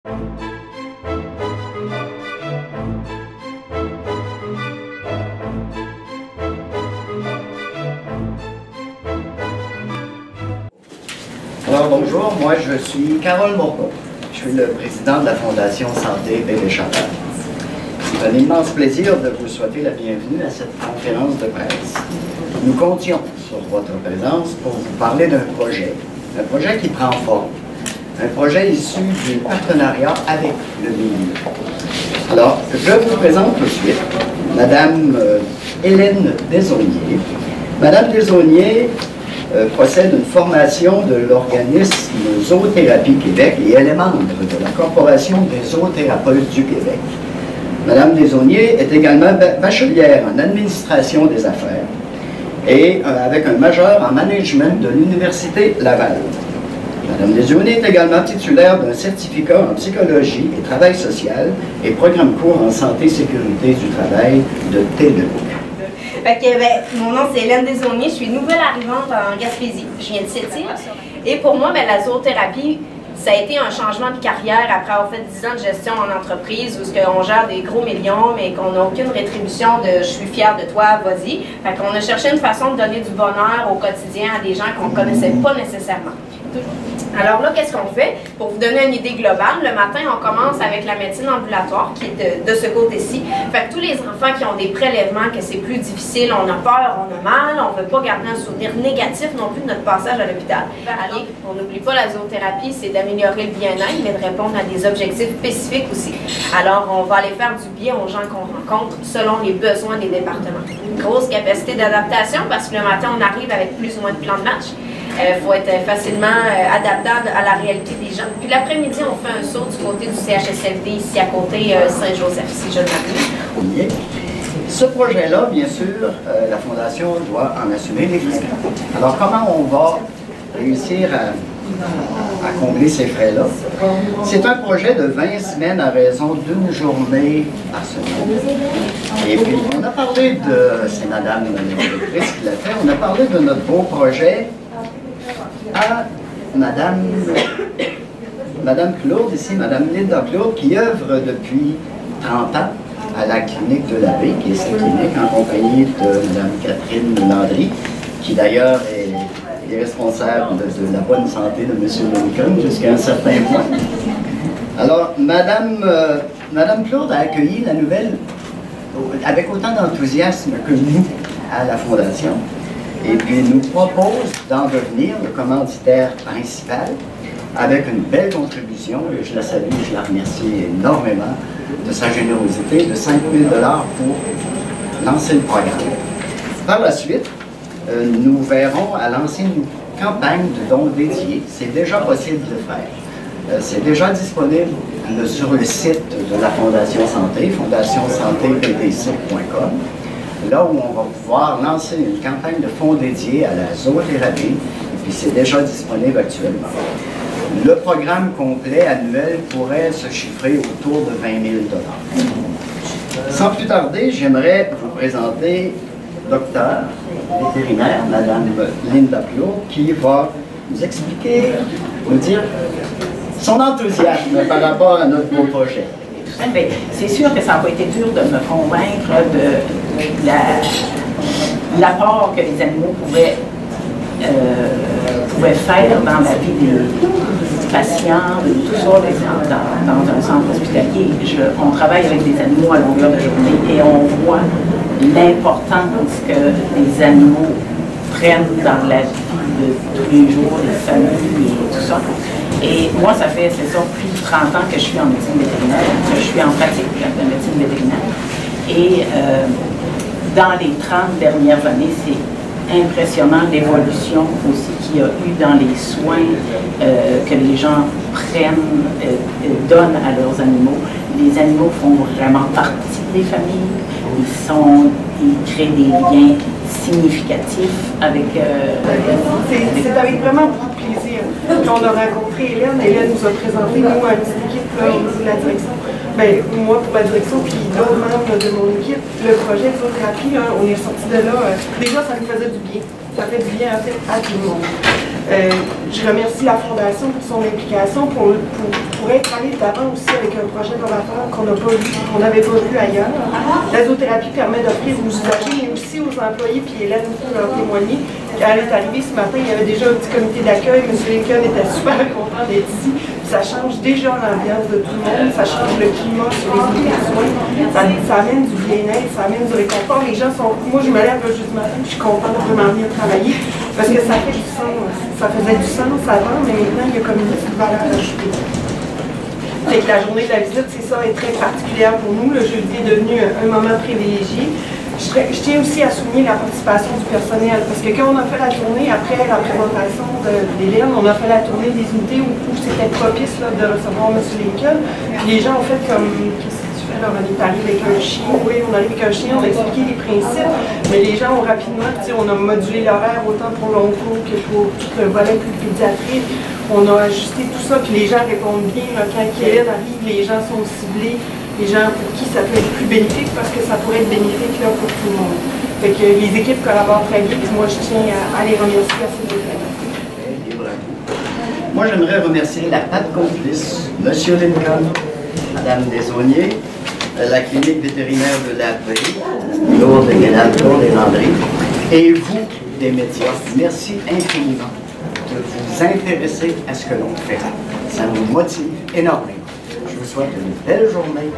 Alors bonjour, moi je suis Carole Bourgault. Je suis le président de la Fondation Santé Bébé Chapelle. C'est un immense plaisir de vous souhaiter la bienvenue à cette conférence de presse. Nous comptions sur votre présence pour vous parler d'un projet qui prend forme, un projet issu du partenariat avec le milieu. Alors, je vous présente tout de suite Madame Hélène Desaulniers. Madame Desaulniers possède une formation de l'organisme Zoothérapie Québec et elle est membre de la Corporation des zoothérapeutes du Québec. Madame Desaulniers est également bachelière en administration des affaires et avec un majeur en management de l'Université Laval. Madame Desaulniers est également titulaire d'un certificat en psychologie et travail social et programme court en santé et sécurité du travail de TELUC. Mon nom c'est Hélène Desaulniers, je suis nouvelle arrivante en Gaspésie, je viens de Sept-Îles. Et pour moi, la zoothérapie, ça a été un changement de carrière après avoir fait 10 ans de gestion en entreprise où on gère des gros millions mais qu'on n'a aucune rétribution de « je suis fière de toi, vas-y ». Fait qu'on a cherché une façon de donner du bonheur au quotidien à des gens qu'on ne connaissait pas nécessairement. Alors là, qu'est-ce qu'on fait? Pour vous donner une idée globale, le matin, on commence avec la médecine ambulatoire qui est de ce côté-ci. Fait que tous les enfants qui ont des prélèvements, que c'est plus difficile, on a peur, on a mal, on ne veut pas garder un souvenir négatif non plus de notre passage à l'hôpital. Allez, on n'oublie pas la zoothérapie, c'est d'améliorer le bien-être, mais de répondre à des objectifs spécifiques aussi. Alors, on va aller faire du bien aux gens qu'on rencontre selon les besoins des départements. Une grosse capacité d'adaptation parce que le matin, on arrive avec plus ou moins de plans de match. Il faut être facilement adaptable à la réalité des gens. Puis l'après-midi, on fait un saut du côté du CHSLD, ici à côté Saint-Joseph, si je ne m'abuse. Ce projet-là, bien sûr, la Fondation doit en assumer les frais. Alors, comment on va réussir à combler ces frais-là? C'est un projet de 20 semaines à raison d'une journée par semaine. Et puis, on a parlé de, c'est Madame la directrice qui l'a fait, on a parlé de notre beau projet à Madame Claude, ici, Madame Linda Claude, qui œuvre depuis 30 ans à la clinique de l'Abbé, qui est sa clinique en compagnie de Madame Catherine Landry, qui d'ailleurs est responsable de la bonne santé de M. Lincoln jusqu'à un certain point. Alors, Madame Claude a accueilli la nouvelle avec autant d'enthousiasme que nous à la Fondation. Et puis nous propose d'en devenir le commanditaire principal avec une belle contribution, et je la salue, je la remercie énormément de sa générosité de 5 000 $ pour lancer le programme. Par la suite, nous verrons à lancer une campagne de dons dédiés. C'est déjà possible de le faire. C'est déjà disponible sur le site de la Fondation Santé, fondationsantépdc.com. Là où on va pouvoir lancer une campagne de fonds dédiés à la zoothérapie, et puis c'est déjà disponible actuellement. Le programme complet annuel pourrait se chiffrer autour de 20 000 $. Sans plus tarder, j'aimerais vous présenter docteur vétérinaire, Madame Linda Claude, qui va nous expliquer, nous dire son enthousiasme par rapport à notre beau projet. C'est sûr que ça n'a pas été dur de me convaincre de l'apport que les animaux pouvaient faire dans la vie des patients, de tout ça, dans un centre hospitalier. On travaille avec des animaux à longueur de journée et on voit l'importance que les animaux prennent dans la vie de tous les jours, les familles et tout ça. Et moi, ça fait, c'est ça, plus de 30 ans que je suis en médecine vétérinaire, que je suis en pratique de médecine vétérinaire. Et dans les 30 dernières années, c'est impressionnant l'évolution aussi qu'il y a eu dans les soins que les gens prennent, donnent à leurs animaux. Les animaux font vraiment partie des familles, ils créent des liens significatifs avec... C'est avec vraiment beaucoup de plaisir qu'on a rencontré Hélène. Hélène nous a présenté, nous, à une petite équipe là, au niveau de la direction. Ben, moi pour la direction, puis d'autres membres de mon équipe, le projet de zoothérapie, on est sorti de là. Déjà, ça nous faisait du bien. Ça fait du bien en fait, à tout le monde. Je remercie la Fondation pour son implication, pour être allé de l'avant aussi avec un projet novateur qu'on n'avait pas vu ailleurs. La zoothérapie permet d'offrir aux usagers, mais aussi aux employés, puis Hélène peut leur témoigner. Quand elle est arrivée ce matin, il y avait déjà un petit comité d'accueil. M. Lincoln était super content d'être ici. Ça change déjà l'ambiance de tout le monde, ça change le climat sur les unités de soins, ça amène du bien-être, ça amène du réconfort. Les gens sont. Moi, je me lève le jeudi matin, je suis contente de vraiment venir travailler parce que ça fait du sens. Ça faisait du sens avant, mais maintenant, il y a comme une petite valeur ajoutée. Fait que la journée de la visite, c'est ça, est très particulière pour nous. Le jeudi est devenu un moment privilégié. Je tiens aussi à souligner la participation du personnel, parce que quand on a fait la tournée, après la présentation d'Hélène, on a fait la tournée des unités où c'était propice là, de recevoir M. Lincoln. Puis les gens ont fait comme, qu'est-ce que tu fais là? On est arrivé avec un chien, oui, on est arrivé avec un chien, on a expliqué les principes, mais les gens ont rapidement, on a modulé l'horaire autant pour long cours que pour tout le volet plus pédiatrique. On a ajusté tout ça, puis les gens répondent bien. Là, quand Hélène arrive, les gens sont ciblés. Les gens pour qui ça peut être plus bénéfique parce que ça pourrait être bénéfique là, pour tout le monde. Fait que les équipes collaborent très bien, puis moi je tiens à les remercier à ces deux. Moi j'aimerais remercier la patte complice, M. Lincoln, Mme Desaulniers, la clinique vétérinaire de la Prairie, Lourdes et Landry, et vous des médias. Merci infiniment de vous intéresser à ce que l'on fait. Ça nous motive énormément. Je vous souhaite une belle journée.